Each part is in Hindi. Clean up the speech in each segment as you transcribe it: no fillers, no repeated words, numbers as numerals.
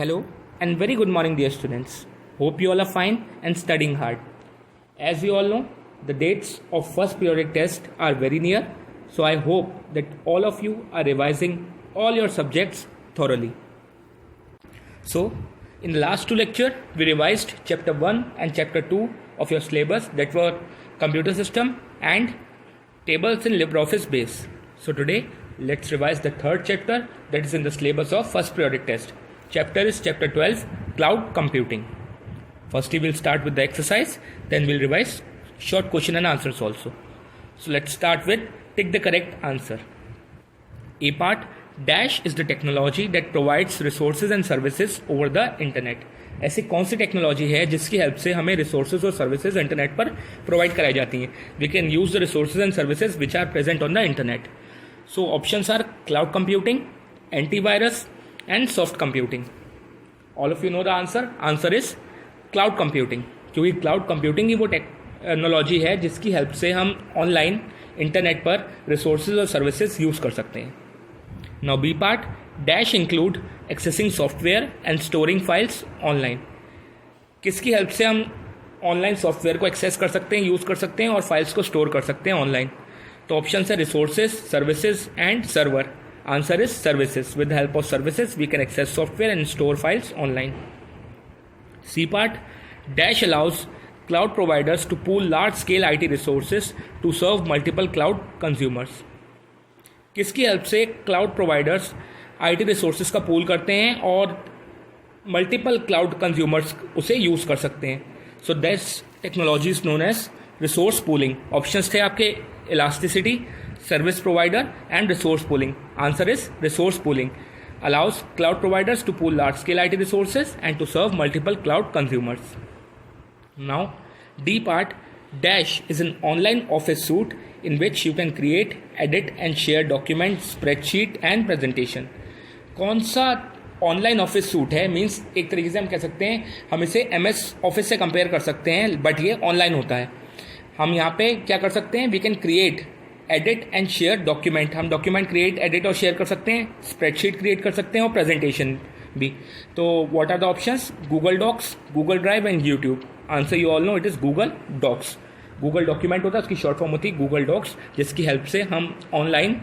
Hello and very good morning, dear students. Hope you all are fine and studying hard. As we all know, the dates of first periodic test are very near, so I hope that all of you are revising all your subjects thoroughly. So, in the last two lectures, we revised chapter 1 and chapter 2 of your syllabus, that were computer system and tables in LibreOffice base. So today, let's revise the third chapter that is in the syllabus of first periodic test. Chapter is chapter 12, cloud computing. First we will start with the exercise, then we'll revise short question and answers also. So let's start with tick the correct answer. A part, dash is the technology that provides resources and services over the internet. ऐसी कौन सी टेक्नोलॉजी है जिसकी हेल्प से हमें रिसोर्सेज और सर्विसेज इंटरनेट पर प्रोवाइड कराई जाती हैं. We can use the resources and services which are present on the internet. So options are cloud computing, antivirus and soft computing. All of you know the answer. Answer is cloud computing, क्योंकि क्लाउड कंप्यूटिंग ही वो टेक्नोलॉजी है जिसकी हेल्प से हम ऑनलाइन इंटरनेट पर रिसोर्सेज और सर्विसेज यूज कर सकते हैं. Now B part, dash include accessing software and storing files online. किसकी हेल्प से हम ऑनलाइन सॉफ्टवेयर को एक्सेस कर सकते हैं, यूज़ कर सकते हैं और फाइल्स को स्टोर कर सकते हैं ऑनलाइन. तो ऑप्शन है resources, services and server. Answer is services. With the help of services we can access software and store files online. C part, dash allows cloud providers to pool large scale IT resources to serve multiple cloud consumers. किसकी हेल्प से क्लाउड प्रोवाइडर्स IT रिसोर्सेज का पूल करते हैं और मल्टीपल क्लाउड कंज्यूमर्स उसे यूज़ कर सकते हैं. So that's technology is known as resource pooling. Options थे आपके elasticity, service provider and resource pooling. Answer is resource pooling. Allows cloud providers to pool large scale IT resources and to serve multiple cloud consumers. Now, D part, dash is an online office suite in which you can create, edit and share documents, spreadsheet and presentation. कौन सा ऑनलाइन ऑफिस सूट है? मीन्स एक तरीके से हम कह सकते हैं, हम इसे MS ऑफिस से कंपेयर कर सकते हैं, बट ये ऑनलाइन होता है. हम यहाँ पे क्या कर सकते हैं? We can create, edit and share document. हम डॉक्यूमेंट क्रिएट, एडिट और शेयर कर सकते हैं, स्प्रेडशीट क्रिएट कर सकते हैं और प्रेजेंटेशन भी. तो what are the options? Google Docs, Google Drive and YouTube. Answer you all know, it is Google Docs. Google document होता है, उसकी शॉर्ट फॉर्म होती है गूगल डॉक्स, जिसकी हेल्प से हम ऑनलाइन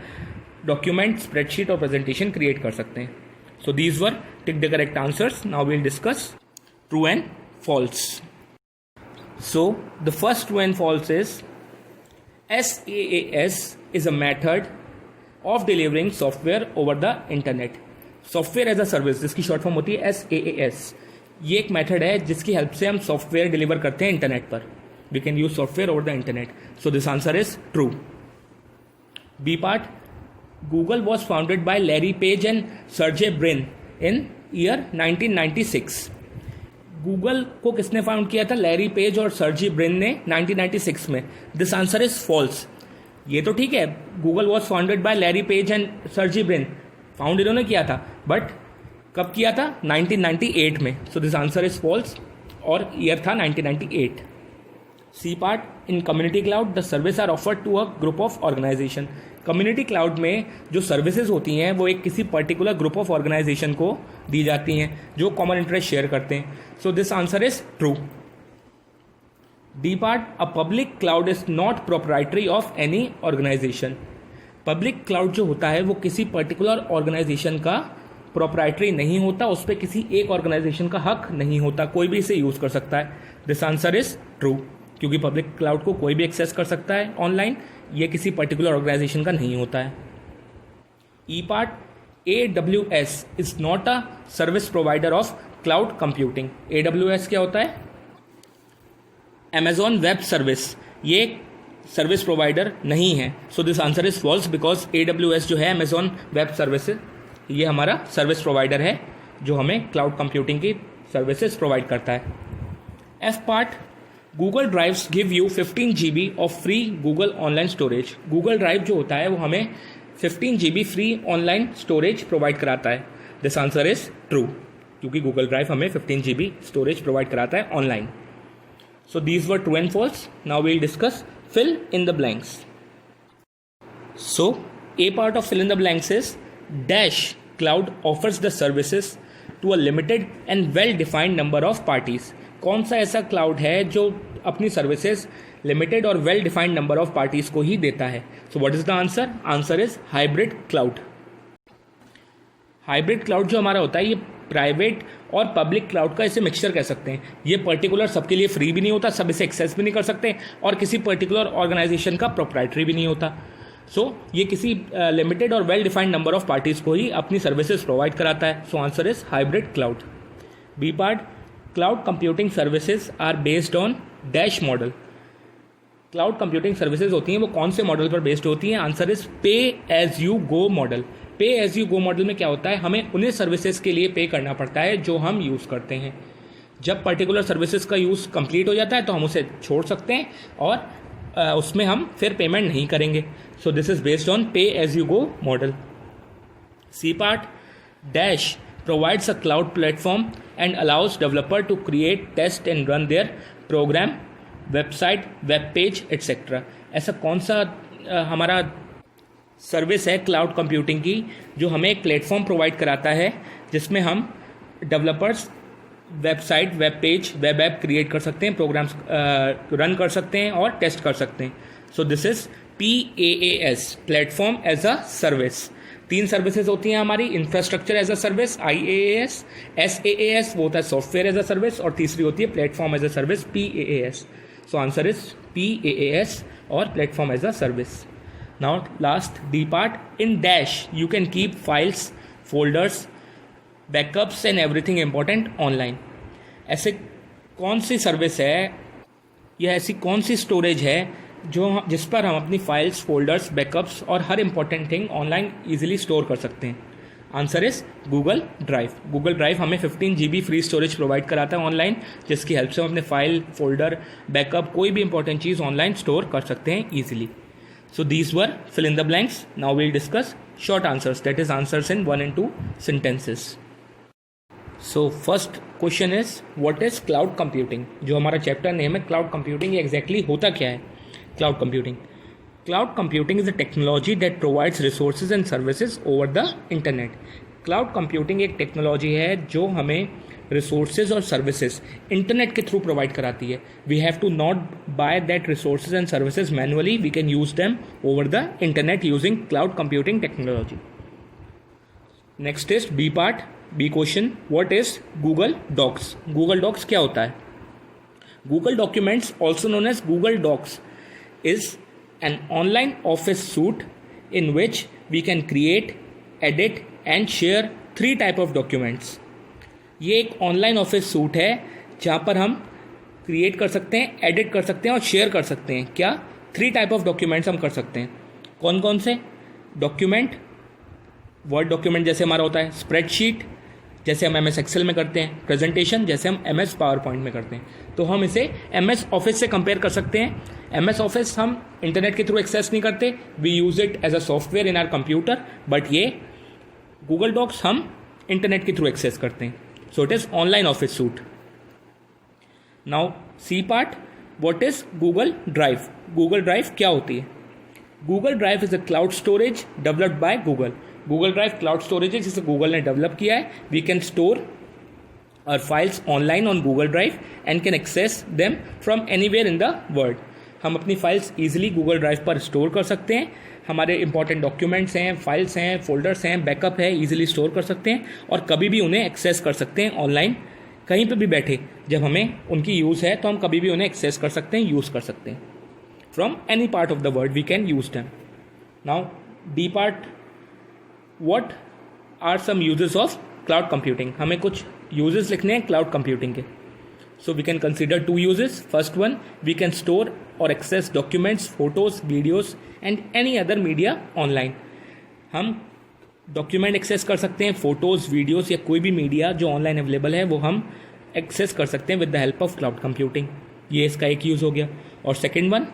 डॉक्यूमेंट, स्प्रेडशीट और प्रेजेंटेशन क्रिएट कर सकते हैं. So these were tick the correct answers. Now we will discuss true and false. So the first true and false is SaaS is a method of delivering software over the internet. Software as a service, जिसकी शॉर्ट फॉर्म होती है SaaS. ये एक मेथड है जिसकी हेल्प से हम सॉफ्टवेयर डिलीवर करते हैं इंटरनेट पर. We can use software over the internet. So this answer is true. B part, Google was founded by Larry Page and Sergey Brin in year 1996. Google को किसने फाउंड किया था? लैरी पेज और सर्जी ब्रिन ने 1996 में. This answer is false. ये तो ठीक है, Google was founded by Larry Page and Sergey Brin, found इन्होंने किया था, बट कब किया था? 1998 में. So this answer is false और ईयर था 1998. C part, in community cloud the services are offered to a group of organisation. Community cloud में जो सर्विसेज होती हैं वो एक किसी पर्टिकुलर ग्रुप ऑफ ऑर्गेनाइजेशन को दी जाती हैं जो कॉमन इंटरेस्ट शेयर करते हैं. So this answer is true. D part, a public cloud is not proprietary of any organisation. Public cloud जो होता है वो किसी पर्टिकुलर ऑर्गेनाइजेशन का प्रोप्राइटरी नहीं होता, उस पर किसी एक ऑर्गेनाइजेशन का हक नहीं होता, कोई भी इसे यूज कर सकता है. दिस आंसर इज ट्रू, क्योंकि पब्लिक क्लाउड को कोई भी एक्सेस कर सकता है ऑनलाइन, ये किसी पर्टिकुलर ऑर्गेनाइजेशन का नहीं होता है. E part, AWS is not a service provider of cloud computing. AWS क्या होता है? Amazon web service. ये सर्विस प्रोवाइडर नहीं है. So this answer is false, because AWS जो है Amazon वेब सर्विस, ये हमारा सर्विस प्रोवाइडर है जो हमें क्लाउड कंप्यूटिंग की सर्विसेज प्रोवाइड करता है. F part, Google drives give you 15 GB of free Google online storage. Google Drive जो होता है वो हमें 15 GB free online storage provide कराता है. दिस आंसर इज ट्रू, क्योंकि गूगल ड्राइव हमें 15 GB स्टोरेज प्रोवाइड कराता है online. So these were true and false. Now we will discuss fill in the blanks. So A part of fill in the blanks is dash cloud offers the services to a limited and well defined number of parties. कौन सा ऐसा क्लाउड है जो अपनी सर्विसेज लिमिटेड और well defined number of parties को ही देता है? So what is the answer? Answer is hybrid cloud. Hybrid cloud जो हमारा होता है ये प्राइवेट और पब्लिक क्लाउड का इसे मिक्सचर कह सकते हैं। ये पर्टिकुलर सबके लिए फ्री भी नहीं होता, सब इसे एक्सेस भी नहीं कर सकते, और किसी पर्टिकुलर ऑर्गेनाइजेशन का प्रोप्राइटरी भी नहीं होता। सो ये किसी लिमिटेड और well defined number of parties को ही अपनी सर्विसेज प्रोवाइड कराता है। So answer is hybrid cloud. B part, cloud computing services are based on dash model. Cloud computing services होती हैं वो कौन से मॉडल पर बेस्ड होती हैं? Answer is pay as you go model. Pay as you go model में क्या होता है, हमें उन्हीं सर्विसेज के लिए पे करना पड़ता है जो हम यूज़ करते हैं। जब पर्टिकुलर सर्विसेज का यूज़ कंप्लीट हो जाता है तो हम उसे छोड़ सकते हैं और उसमें हम फिर पेमेंट नहीं करेंगे। So this is based on pay as you go model. C part, dash provides a cloud platform and allows developer to create, test and run their program, website, web page, etc. ऐसा कौन सा हमारा सर्विस है क्लाउड कंप्यूटिंग की जो हमें एक प्लेटफॉर्म प्रोवाइड कराता है जिसमें हम developers website, web page, web app create कर सकते हैं, प्रोग्राम्स रन कर सकते हैं और टेस्ट कर सकते हैं। So this is PaaS, platform as a service. 3 services होती हैं हमारी, infrastructure as a service IaaS, SaaS वो होता है सॉफ्टवेयर एज अ सर्विस, और तीसरी होती है platform as a service PaaS। So answer is PaaS और platform as a service. Now last D part, in dash you can keep files, folders, backups and everything important online. ऐसे कौन सी सर्विस है या ऐसी कौन सी स्टोरेज है जिस पर हम अपनी फाइल्स, फोल्डर्स, बैकअप्स और हर important thing online easily store कर सकते हैं? Answer is Google Drive. Google Drive हमें 15 GB फ्री स्टोरेज प्रोवाइड कराता है ऑनलाइन, जिसकी हेल्प से हम अपने फाइल, फोल्डर, बैकअप, कोई भी इंपॉर्टेंट चीज़ ऑनलाइन स्टोर कर सकते हैं easily. So these were fill in the blanks. Now we'll discuss short answers, that is answers in 1 and 2 sentences. So first question is what is cloud computing? जो हमारा चैप्टर नेम है क्लाउड कंप्यूटिंग, ये एग्जैक्टली होता क्या है? Cloud computing, cloud computing is a technology that provides resources and services over the internet. Cloud computing एक टेक्नोलॉजी है जो हमें रिसोर्सेज और सर्विसेज इंटरनेट के थ्रू प्रोवाइड कराती है। We have to not buy that resources and services manually, we can use them over the internet using cloud computing technology. Next is B part, B question, what is Google Docs? Google Docs क्या होता है? Google documents, also known as Google Docs, is an online office suite in which we can create, edit and share 3 type of documents. ये एक ऑनलाइन ऑफिस सूट है जहाँ पर हम क्रिएट कर सकते हैं, एडिट कर सकते हैं और शेयर कर सकते हैं। क्या? 3 टाइप ऑफ डॉक्यूमेंट्स हम कर सकते हैं। कौन कौन से? डॉक्यूमेंट, वर्ड डॉक्यूमेंट जैसे हमारा होता है, स्प्रेडशीट जैसे हम MS एक्सेल में करते हैं, प्रेजेंटेशन जैसे हम MS पावर पॉइंट में करते हैं। तो हम इसे MS ऑफिस से कंपेयर कर सकते हैं। MS ऑफिस हम इंटरनेट के थ्रू एक्सेस नहीं करते, we use it as a software in our computer, but ये गूगल डॉक्स हम इंटरनेट के थ्रू एक्सेस करते हैं। So it is online office suite. Now C part, what is Google Drive? Google Drive क्या होती है? Google Drive is a cloud storage developed by Google. Google Drive cloud storage है जिसे गूगल ने डेवलप किया है। We can store our files online on Google Drive and can access them from anywhere in the world. हम अपनी फाइल्स ईजिली गूगल ड्राइव पर स्टोर कर सकते हैं। हमारे इंपॉर्टेंट डॉक्यूमेंट्स हैं, फाइल्स हैं, फोल्डर्स हैं, बैकअप है, ईजिली स्टोर कर सकते हैं और कभी भी उन्हें एक्सेस कर सकते हैं ऑनलाइन, कहीं पर भी बैठे। जब हमें उनकी यूज़ है तो हम कभी भी उन्हें एक्सेस कर सकते हैं, यूज़ कर सकते हैं। From any part of the world we can use them. Now D part, what are some uses of cloud computing? हमें कुछ uses लिखने हैं क्लाउड कंप्यूटिंग के। So we can consider 2 uses. First one, we can store or access documents, photos, videos and any other media online. हम डॉक्यूमेंट एक्सेस कर सकते हैं, फोटोज़, वीडियोज़ या कोई भी मीडिया जो ऑनलाइन अवेलेबल है वो हम एक्सेस कर सकते हैं with the help of cloud computing. ये इसका एक यूज़ हो गया। और second one,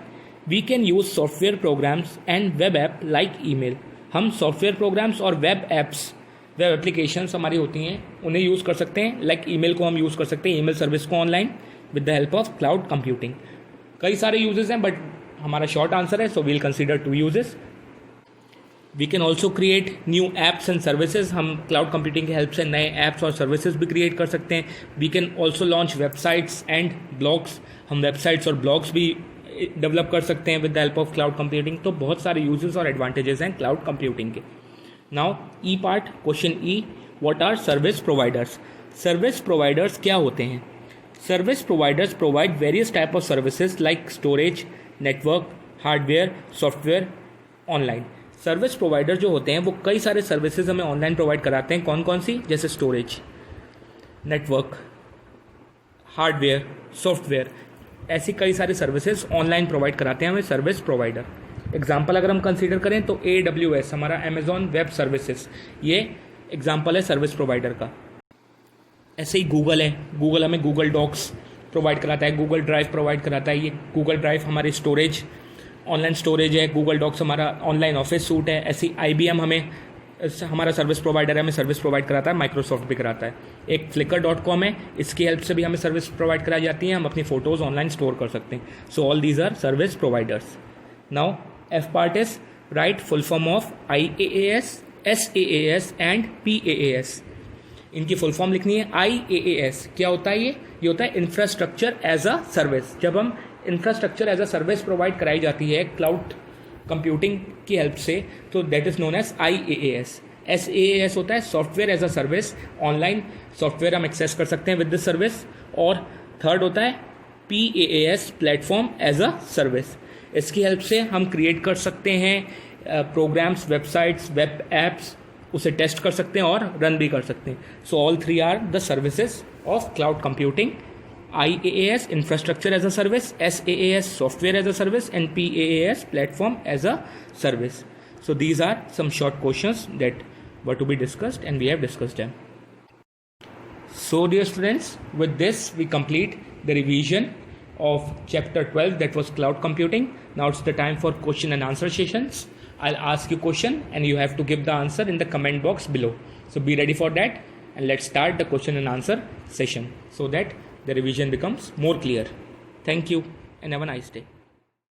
we can use software programs and web app like email. हम सॉफ्टवेयर प्रोग्राम्स और वेब ऐप्स, वेब एप्लीकेशंस हमारी होती हैं, उन्हें यूज़ कर सकते हैं। लाइक ईमेल को हम यूज़ कर सकते हैं, ईमेल सर्विस को online with the help of cloud computing. कई सारे यूजेस हैं बट हमारा शॉर्ट आंसर है, so we'll consider 2 uses. We can also create new apps and services. हम क्लाउड कंप्यूटिंग की हेल्प से नए एप्स और सर्विसेज भी क्रिएट कर सकते हैं. We can also launch websites and blogs. हम वेबसाइट्स और ब्लॉग्स भी डेवलप कर सकते हैं with the help of cloud computing. तो बहुत सारे यूजेस और एडवांटेजेस हैं क्लाउड कंप्यूटिंग के. Now E part, question E, what are service providers. Service providers क्या होते हैं? Service providers provide various type of services like storage, network, hardware, software, online. Service provider जो होते हैं वो कई सारे सर्विसेज हमें ऑनलाइन प्रोवाइड कराते हैं. कौन कौन सी? जैसे स्टोरेज, नेटवर्क, हार्डवेयर, सॉफ्टवेयर, ऐसी कई सारी सर्विसेज ऑनलाइन प्रोवाइड कराते हैं हमें सर्विस प्रोवाइडर. एग्जाम्पल अगर हम कंसीडर करें तो AWS, हमारा अमेजॉन वेब सर्विसेज, ये एग्जाम्पल है सर्विस प्रोवाइडर का. ऐसे ही गूगल है. गूगल हमें गूगल डॉक्स प्रोवाइड कराता है, गूगल ड्राइव प्रोवाइड कराता है. ये गूगल ड्राइव हमारी स्टोरेज, ऑनलाइन स्टोरेज है. गूगल डॉक्स हमारा ऑनलाइन ऑफिस सूट है. ऐसी IBM हमें, हमारा सर्विस प्रोवाइडर है, हमें सर्विस प्रोवाइड कराता है. माइक्रोसॉफ्ट भी कराता है. एक flickr.com है, इसकी हेल्प से भी हमें सर्विस प्रोवाइड कराई जाती है. हम अपनी फोटोज़ ऑनलाइन स्टोर कर सकते हैं. So all these are service providers. Now F part is write full form of IaaS, SaaS and PaaS. इनकी फुल फॉर्म लिखनी है. IaaS क्या होता है? ये होता है इंफ्रास्ट्रक्चर एज अ सर्विस. जब हम infrastructure as a service provide कराई जाती है क्लाउड कंप्यूटिंग की हेल्प से, तो that is known as IaaS. SaaS होता है software as a service. Online software हम एक्सेस कर सकते हैं विद दिस सर्विस. और थर्ड होता है PaaS, platform as a service. इसकी हेल्प से हम क्रिएट कर सकते हैं प्रोग्राम्स, वेबसाइट्स, वेब एप्स, उसे टेस्ट कर सकते हैं और रन भी कर सकते हैं. So all three are the services of cloud computing. IaaS, infrastructure as a service, SaaS, software as a service, and PaaS, platform as a service. So these are some short questions that were to be discussed, and we have discussed them. So dear students, with this we complete the revision of chapter 12, that was cloud computing. Now it's the time for question and answer sessions. I'll ask you question and you have to give the answer in the comment box below. So be ready for that, and let's start the question and answer session so that the revision becomes more clear. Thank you and have a nice day.